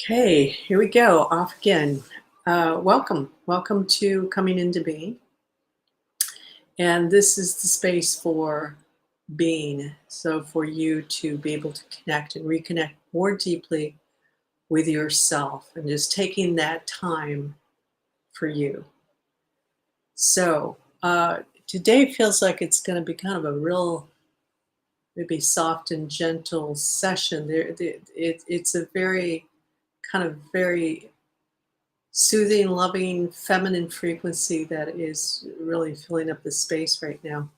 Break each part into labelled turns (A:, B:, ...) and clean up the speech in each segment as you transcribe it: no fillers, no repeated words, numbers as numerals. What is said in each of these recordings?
A: Okay, here we go. Off again. Welcome to Coming Into Being. And this is the space for being. So, for you to be able to connect and reconnect more deeply with yourself and just taking that time for you. So, today feels like it's going to be kind of a real, maybe soft and gentle session. It's a very very soothing, loving, feminine frequency that is really filling up the space right now.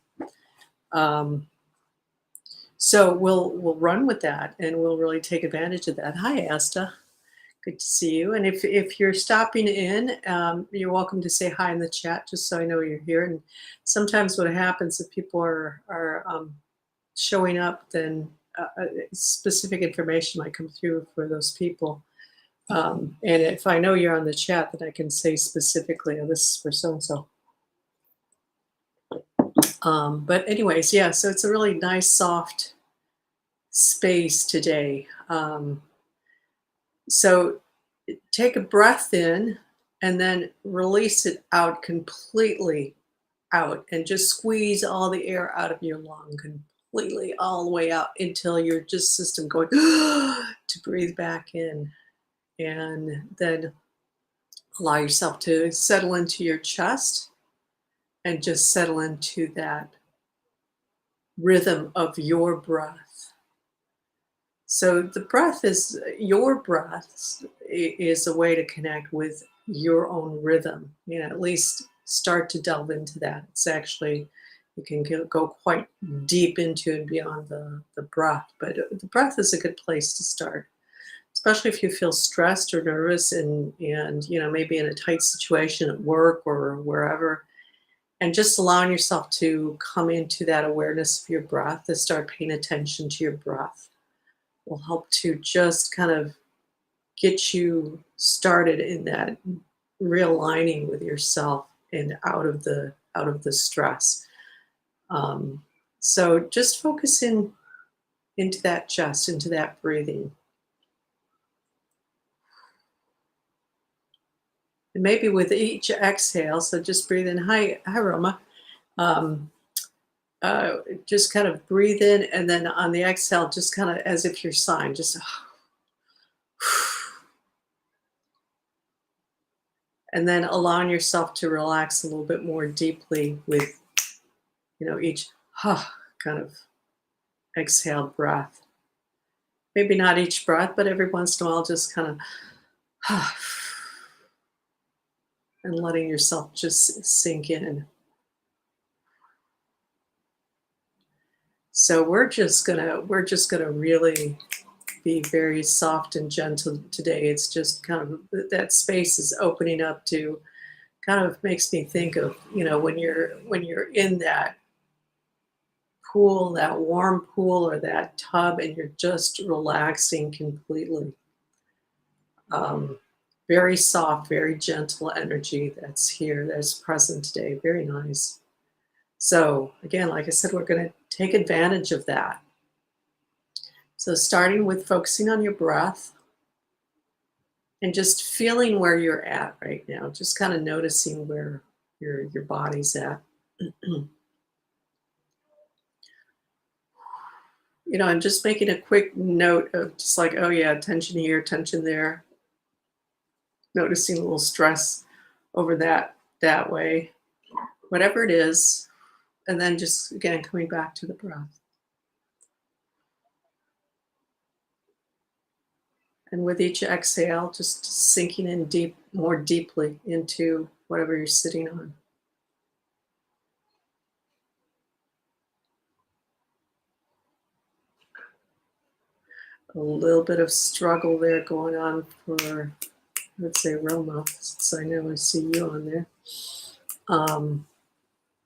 A: Um, so we'll run with that, and we'll really take advantage of that. Hi, Asta. Good to see you. And if you're stopping in, you're welcome to say hi in the chat, just so I know you're here. And sometimes what happens if people are showing up, then specific information might come through for those people. And if I know you're on the chat, then I can say specifically, oh, this is for so and so. But anyways, yeah, so it's a really nice, soft space today. So take a breath in and then release it out completely out and just squeeze all the air out of your lung completely all the way out until your just system going to breathe back in. And then allow yourself to settle into your chest and just settle into that rhythm of your breath. So the breath is your breath is a way to connect with your own rhythm. At least start to delve into that. It's actually, you can go quite deep into and beyond the breath, but the breath is a good place to start, especially if you feel stressed or nervous and maybe in a tight situation at work or wherever. And just allowing yourself to come into that awareness of your breath, to start paying attention to your breath, will help to just kind of get you started in that realigning with yourself and out of the stress. So just focus into that chest, into that breathing. And maybe with each exhale, so just breathe in. Hi, Roma. Um, just kind of breathe in, and then on the exhale, just kind of as if you're sighing, just and then allowing yourself to relax a little bit more deeply with, each kind of exhale breath. Maybe not each breath, but every once in a while, just kind of and letting yourself just sink in. So we're just gonna really be very soft and gentle today. It's just kind of that space is opening up to kind of makes me think of, when you're in that pool, that warm pool or that tub, and you're just relaxing completely. Very soft, very gentle energy that's here, that's present today. Very nice. So again, like I said, we're going to take advantage of that. So starting with focusing on your breath and just feeling where you're at right now, just kind of noticing where your body's at. I'm just making a quick note of just like, oh yeah, tension here, tension there. Noticing a little stress over that way, whatever it is, and then just again coming back to the breath. And with each exhale, just sinking in more deeply into whatever you're sitting on. A little bit of struggle there going on for, let's say, Roma, since I know I see you on there.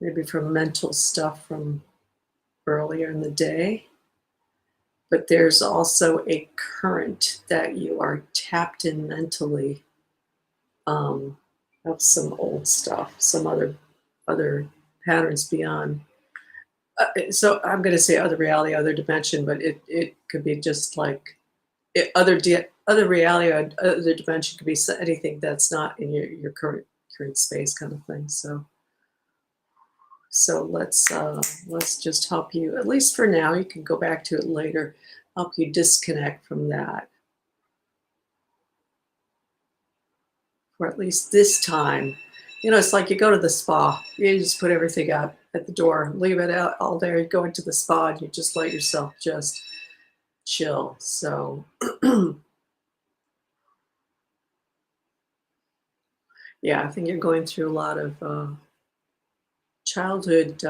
A: Maybe from mental stuff from earlier in the day. But there's also a current that you are tapped in mentally, of some old stuff, some other patterns beyond. So I'm going to say other reality, other dimension, but it could be just like other reality, other dimension could be anything that's not in your current space, kind of thing. So let's just help you, at least for now. You can go back to it later. Help you disconnect from that, or at least this time. You know, it's like you go to the spa. You just put everything out at the door, leave it out all day. You go into the spa and you just let yourself just chill. So yeah, I think you're going through a lot of childhood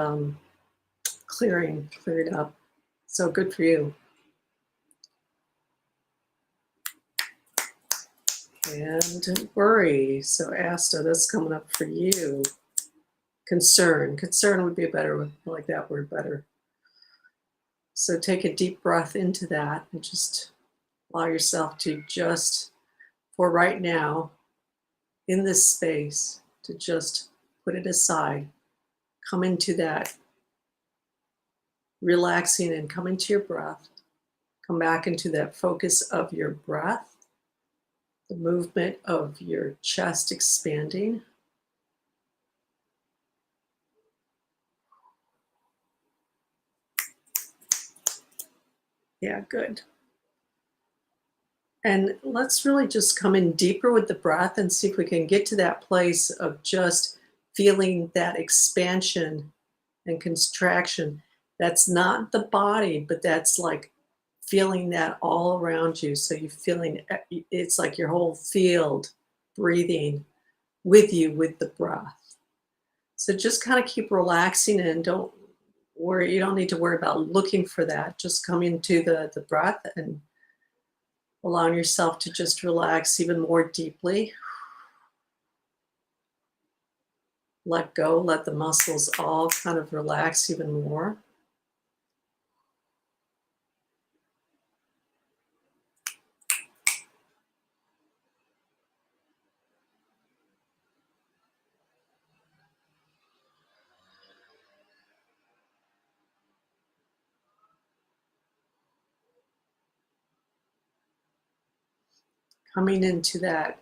A: cleared up. So good for you. And don't worry. So Asta, that's coming up for you. Concern would be a better one. I like that word better. So take a deep breath into that and just allow yourself to just, for right now, in this space, to just put it aside. Come into that relaxing and come into your breath. Come back into that focus of your breath, the movement of your chest expanding. Yeah, good. And let's really just come in deeper with the breath and see if we can get to that place of just feeling that expansion and contraction. That's not the body, but that's like feeling that all around you. So you're feeling it's like your whole field breathing with you with the breath. So just kind of keep relaxing and don't worry. You don't need to worry about looking for that. Just come into the breath and allowing yourself to just relax even more deeply. Let go, let the muscles all kind of relax even more. Coming into that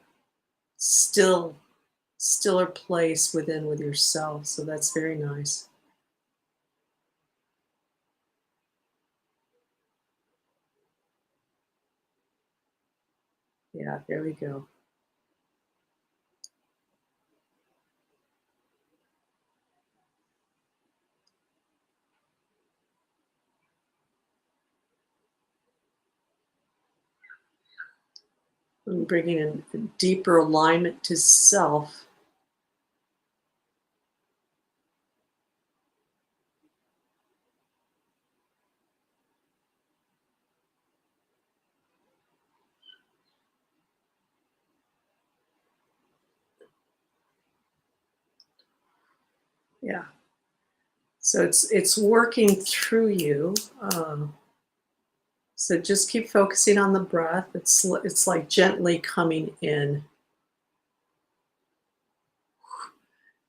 A: stiller place within with yourself. So that's very nice. Yeah, there we go. And bringing in a deeper alignment to self. Yeah. So it's working through you. So just keep focusing on the breath. It's like gently coming in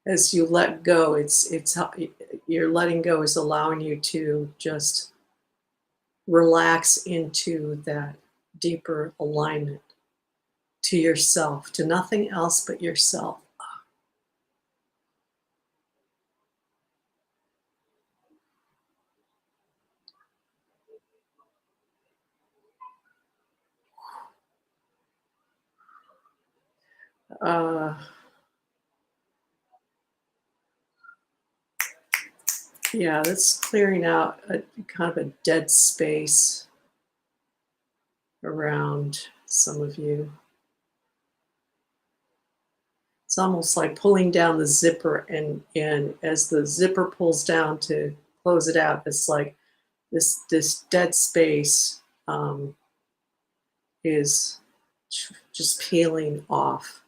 A: as you let go. It's how your letting go is allowing you to just relax into that deeper alignment to yourself, to nothing else but yourself. Uh, yeah, that's clearing out a kind of a dead space around some of you. It's almost like pulling down the zipper, and as the zipper pulls down to close it out, it's like this dead space is just peeling off.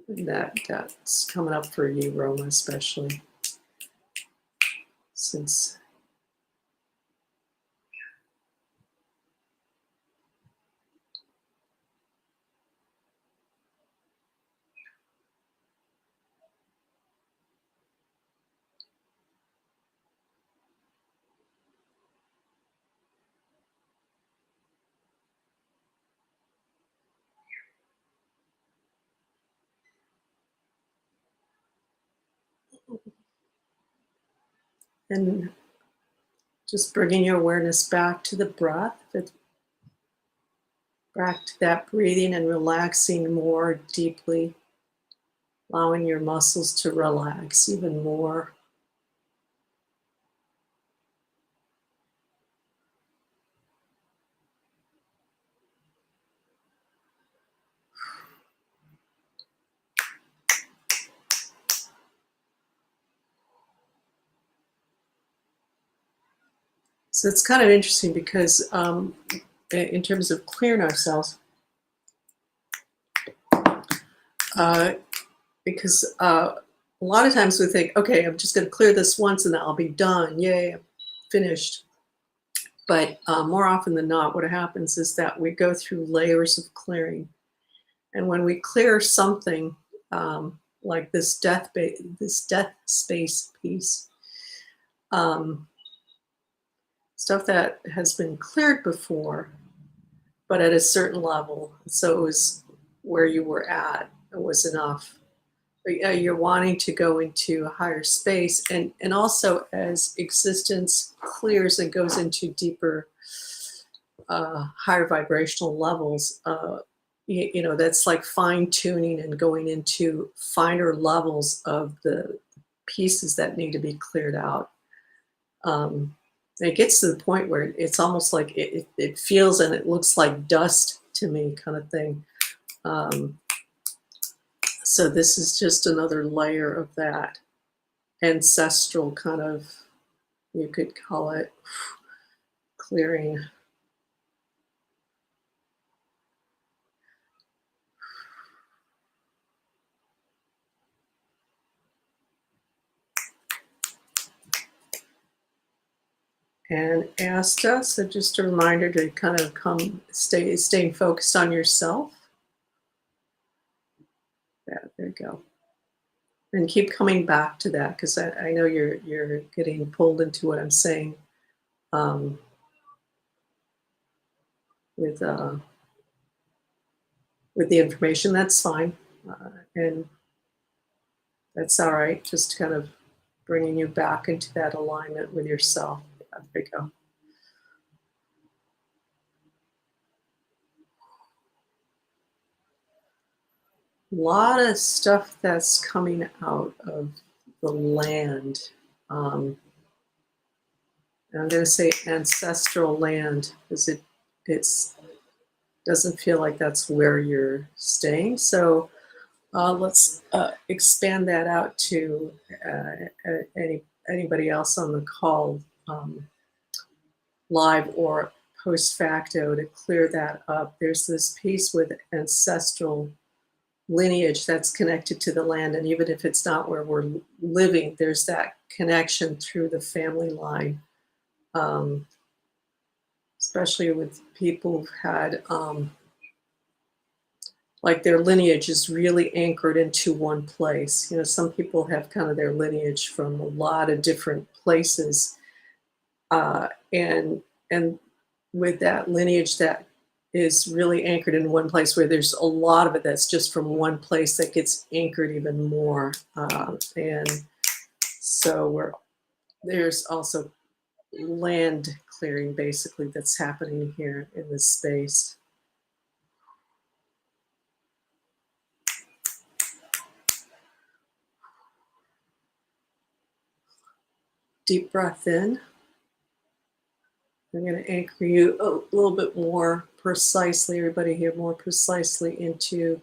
A: That's coming up for you, Roma, especially since And just bringing your awareness back to the breath, back to that breathing and relaxing more deeply, allowing your muscles to relax even more. So it's kind of interesting because in terms of clearing ourselves, uh, because a lot of times we think, okay, I'm just going to clear this once and then I'll be done. Yay, I'm finished. But more often than not, what happens is that we go through layers of clearing. And when we clear something like this death space piece, um, stuff that has been cleared before, but at a certain level, so it was where you were at, it was enough. But yeah, you're wanting to go into a higher space, and also as existence clears and goes into deeper, higher vibrational levels. You know, that's like fine tuning and going into finer levels of the pieces that need to be cleared out. Um, it gets to the point where it's almost like it feels and it looks like dust to me, kind of thing. Um, so this is just another layer of that ancestral kind of, you could call it, clearing. And Asta, so just a reminder to kind of staying focused on yourself. Yeah, there you go. And keep coming back to that, because I know you're getting pulled into what I'm saying, um, with with the information. That's fine, and that's all right. Just kind of bringing you back into that alignment with yourself. Yeah, there you go. A lot of stuff that's coming out of the land. Um, and I'm going to say ancestral land because it's doesn't feel like that's where you're staying. So let's expand that out to anybody else on the call, live or post facto, to clear that up. There's this piece with ancestral lineage that's connected to the land, and even if it's not where we're living, there's that connection through the family line, um, especially with people who've had like their lineage is really anchored into one place. You know, some people have kind of their lineage from a lot of different places, and with that lineage that is really anchored in one place, where there's a lot of it that's just from one place that gets anchored even more, and so there's also land clearing basically that's happening here in this space. Deep breath in. I'm going to anchor you a little bit more precisely, everybody here, more precisely into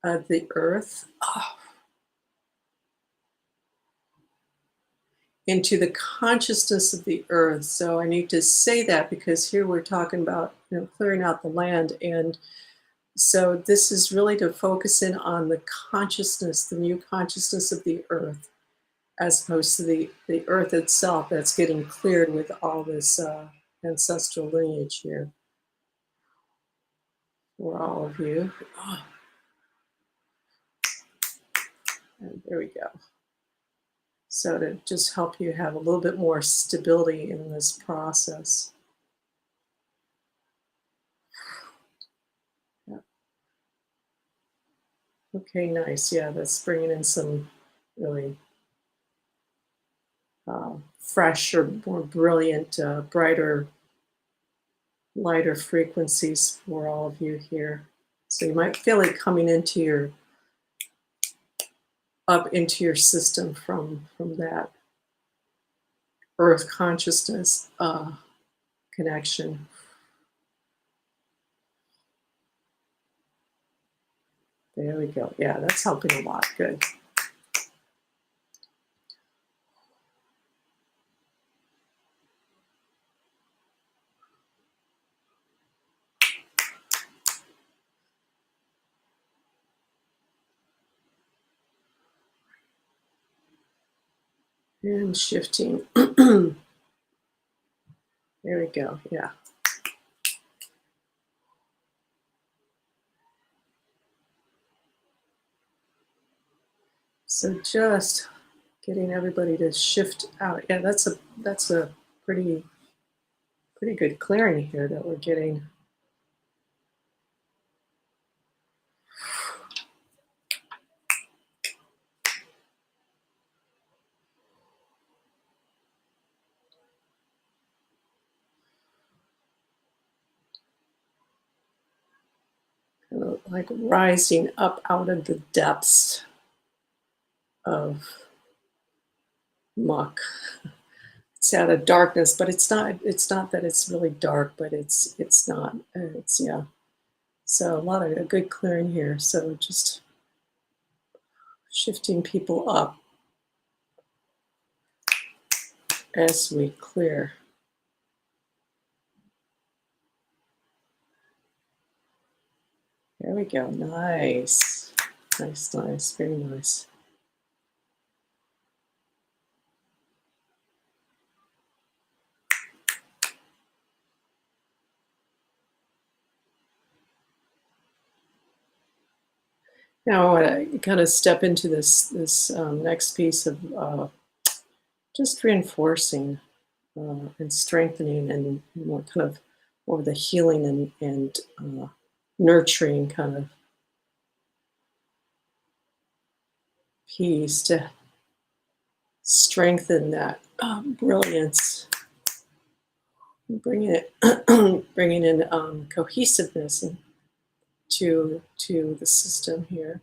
A: the earth, into the consciousness of the earth. So I need to say that because here we're talking about, you know, clearing out the land. And so this is really to focus in on the consciousness, the new consciousness of the earth, as opposed to the earth itself that's getting cleared with all this ancestral lineage here for all of you. And there we go. So to just help you have a little bit more stability in this process. Yeah. Okay, nice. Yeah, that's bringing in some really fresher, more brilliant, brighter, lighter frequencies for all of you here. So you might feel it coming into your up into your system from that earth consciousness connection. There we go. Yeah, that's helping a lot. Good. And shifting. There we go. Yeah. So just getting everybody to shift out. Yeah, that's a pretty good clearing here that we're getting. Kind of like rising up out of the depths of muck. It's out of darkness, but it's not that it's really dark, but it's not. It's yeah. So a lot of a good clearing here. So just shifting people up as we clear. There we go. Nice. Nice, nice. Very nice. Now I want to kind of step into this next piece of just reinforcing and strengthening and more kind of more the healing and nurturing kind of piece to strengthen that brilliance, bringing it, bringing in cohesiveness to the system here.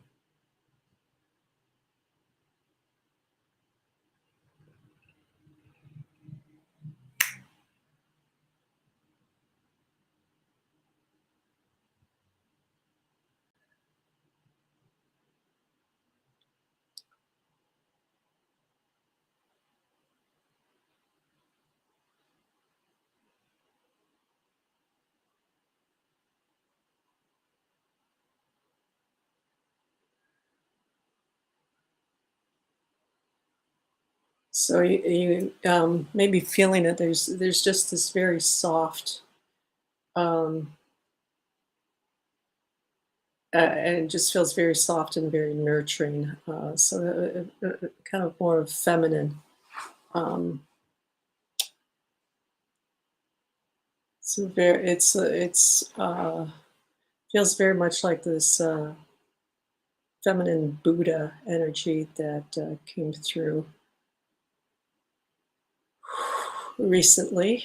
A: So you may be feeling it. There's just this very soft, um, and it just feels very soft and very nurturing. So kind of more of feminine. Um, so very, it's feels very much like this feminine Buddha energy that came through recently.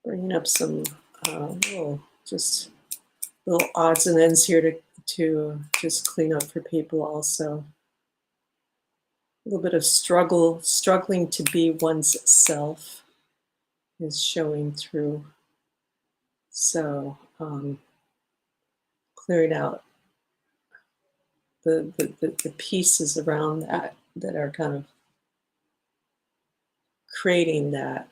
A: Bringing up some just little odds and ends here to just clean up for people also. A little bit of struggling to be one's self is showing through. So clearing out the pieces around that are kind of creating that.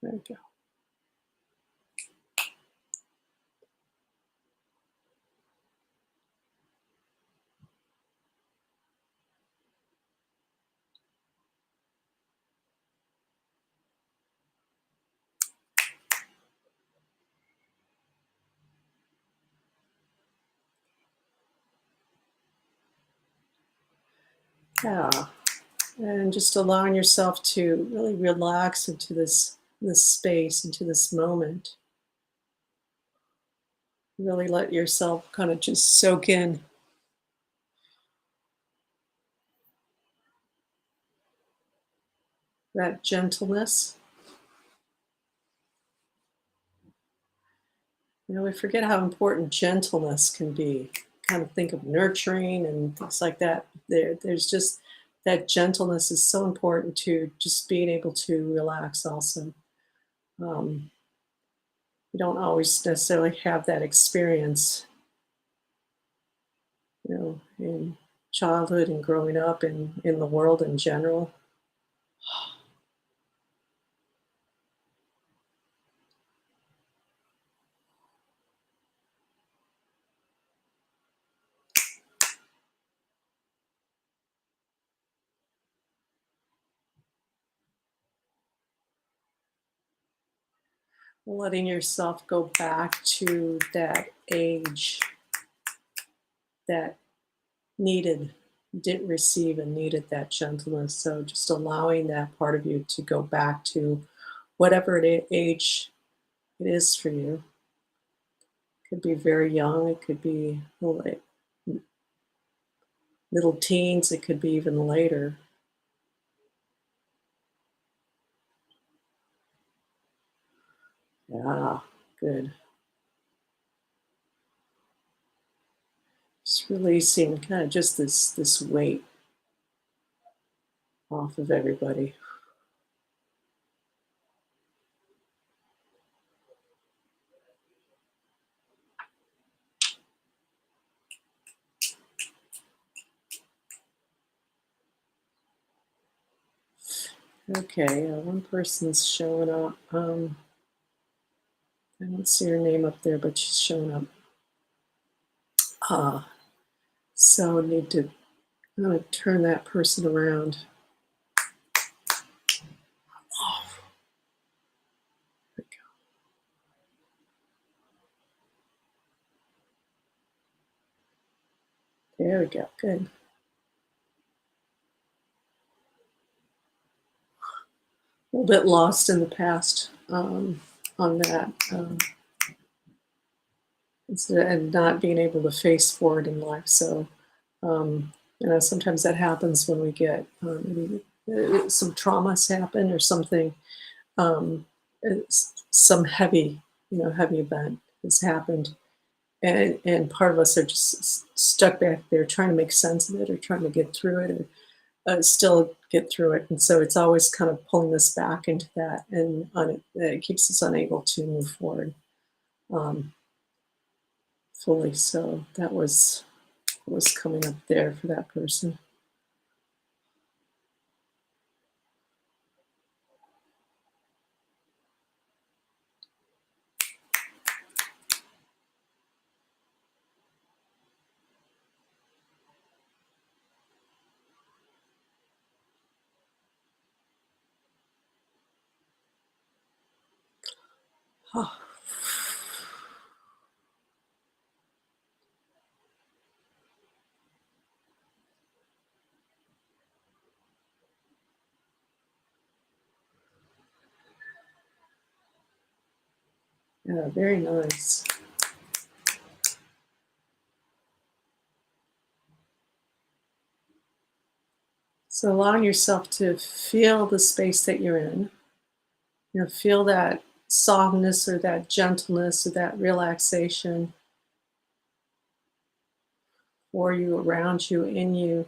A: There we go. Yeah. And just allowing yourself to really relax into this space, into this moment. Really let yourself kind of just soak in that gentleness. We forget how important gentleness can be. Kind of think of nurturing and things like that. There's just that gentleness is so important to just being able to relax also. Um, you don't always necessarily have that experience, in childhood and growing up and in the world in general. Letting yourself go back to that age that needed, didn't receive and needed that gentleness. So just allowing that part of you to go back to whatever age it is for you. It could be very young, it could be like little teens, it could be even later. Yeah, good. Just releasing kind of just this weight off of everybody. Okay, one person's showing up. I don't see her name up there, but she's showing up. Uh, so need to I'm gonna turn that person around. There we go. Good. A little bit lost in the past on that, and not being able to face forward in life. So, sometimes that happens when we get some traumas happen or something, some heavy event has happened, and part of us are just stuck back there trying to make sense of it or trying to get through it or still get through it. And so it's always kind of pulling us back into that, and it keeps us unable to move forward um, fully. So that was what was coming up there for that person. Oh, yeah, very nice. So allowing yourself to feel the space that you're in, feel that softness or that gentleness or that relaxation for you, around you, in you.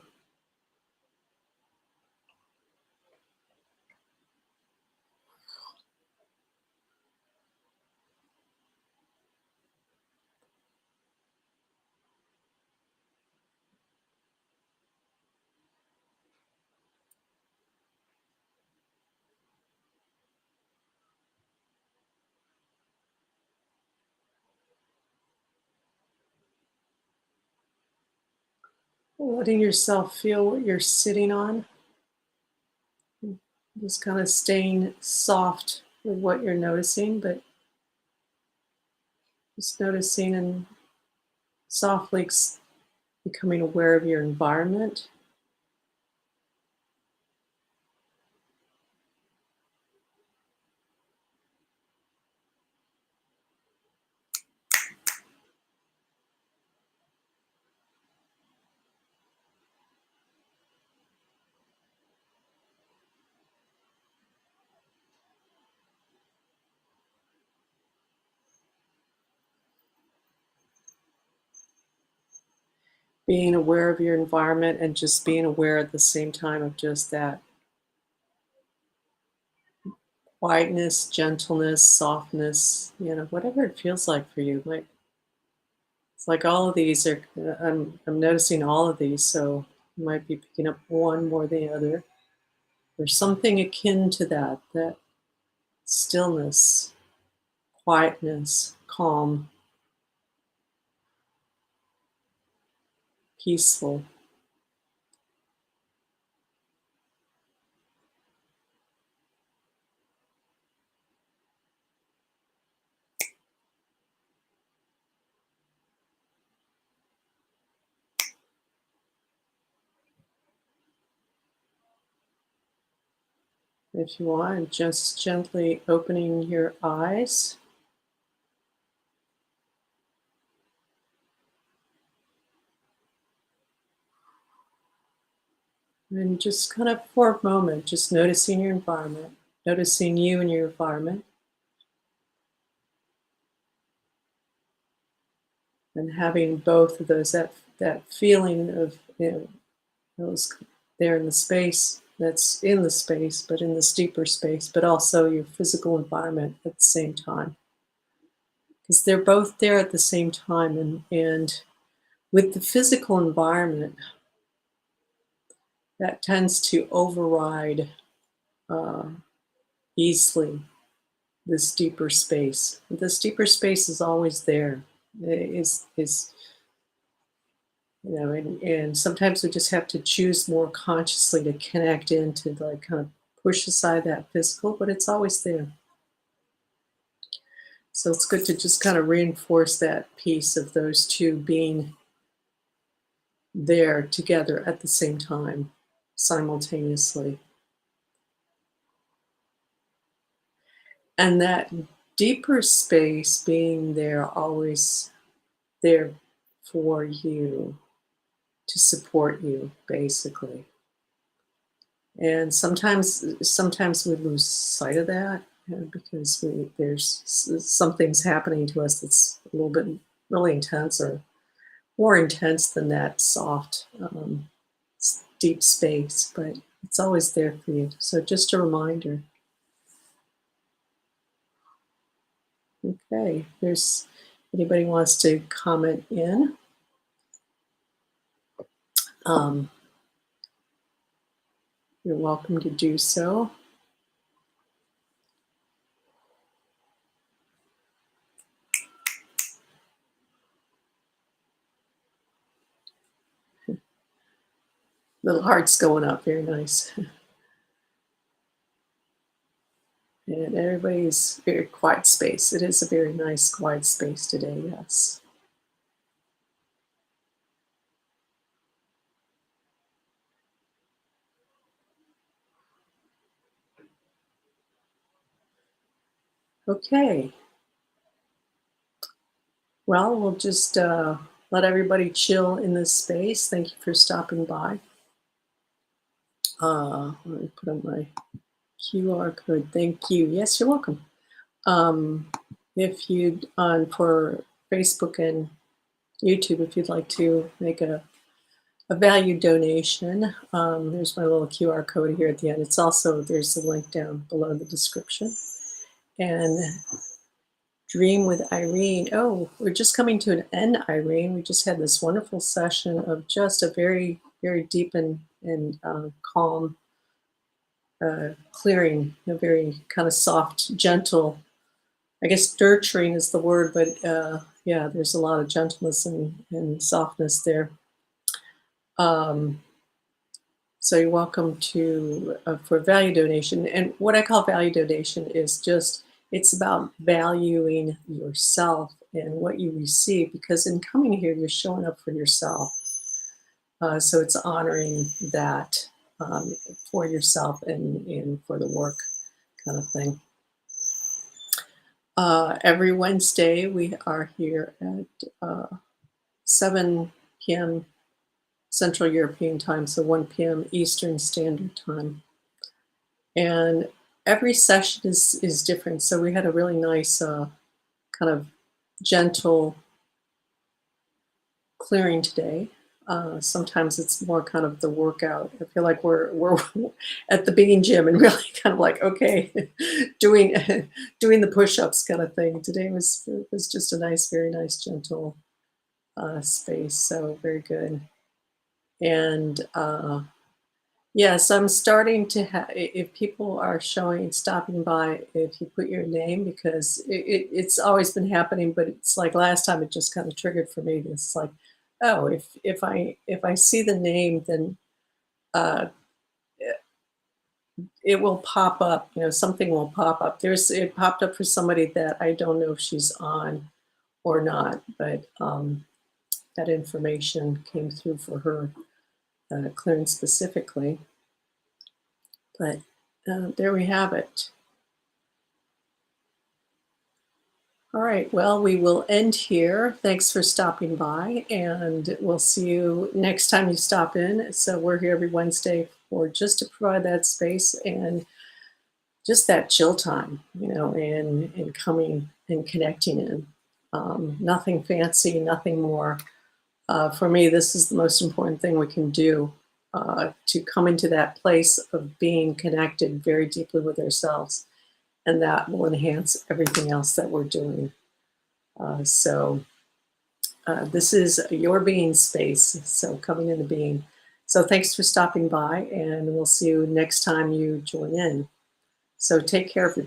A: Letting yourself feel what you're sitting on. Just kind of staying soft with what you're noticing, but just noticing and softly becoming aware of your environment. being aware of your environment and just being aware at the same time of just that quietness, gentleness, softness, whatever it feels like for you. Like it's like all of these are. I'm noticing all of these, so you might be picking up one more than the other. There's something akin to that stillness, quietness, calm, peaceful. If you want, just gently opening your eyes and just kind of for a moment, just noticing your environment, noticing you and your environment, and having both of those, that feeling of, those there in the space that's in the space, but in this deeper space, but also your physical environment at the same time. Because they're both there at the same time. And with the physical environment, that tends to override uh, easily this deeper space. This deeper space is always there. Is and sometimes we just have to choose more consciously to connect into, like, kind of push aside that physical, but it's always there. So it's good to just kind of reinforce that piece of those two being there together at the same time, simultaneously. And that deeper space being there, always there for you, to support you, basically. And sometimes we lose sight of that, because there's some things happening to us that's a little bit really intense, or more intense than that soft, deep space, but it's always there for you. So just a reminder. Okay, if there's anybody wants to comment in, um, you're welcome to do so. Little hearts going up, very nice. And everybody's very quiet space. It is a very nice quiet space today, yes. Okay, well, we'll just let everybody chill in this space. Thank you for stopping by. Let me put on my QR code. Thank you. Yes, you're welcome. If you'd on for Facebook and YouTube, if you'd like to make a value donation, there's my little QR code here at the end. It's also, there's a link down below the description. And Dream with Irene. Oh, we're just coming to an end, Irene. We just had this wonderful session of just a very, very deep and calm clearing, a very kind of soft, gentle. I guess nurturing is the word, but yeah, there's a lot of gentleness and softness there. So you're welcome to for value donation. And what I call value donation is just, it's about valuing yourself and what you receive, because in coming here, you're showing up for yourself. So it's honoring that, for yourself and for the work, kind of thing. Every Wednesday, we are here at 7 p.m. Central European time, so 1 p.m. Eastern Standard Time. And every session is different. So we had a really nice kind of gentle clearing today. Sometimes it's more kind of the workout. I feel like we're at the bean gym and really kind of like, okay, doing doing the push-ups kind of thing. Today was just a nice, very nice, gentle space. So very good. And yes, I'm starting to have. If people are stopping by, if you put your name, because it's always been happening, but it's like last time it just kind of triggered for me. It's like, oh, if I see the name, then uh, it will pop up. Something will pop up. It popped up for somebody that I don't know if she's on or not, but that information came through for her, clearance specifically. But there we have it. All right, well, we will end here. Thanks for stopping by, and we'll see you next time you stop in. So we're here every Wednesday for just to provide that space and just that chill time, and coming and connecting in. Nothing fancy, nothing more. For me, this is the most important thing we can do, to come into that place of being connected very deeply with ourselves, and that will enhance everything else that we're doing. So this is your being space. So coming into being. So thanks for stopping by, and we'll see you next time you join in. So take care of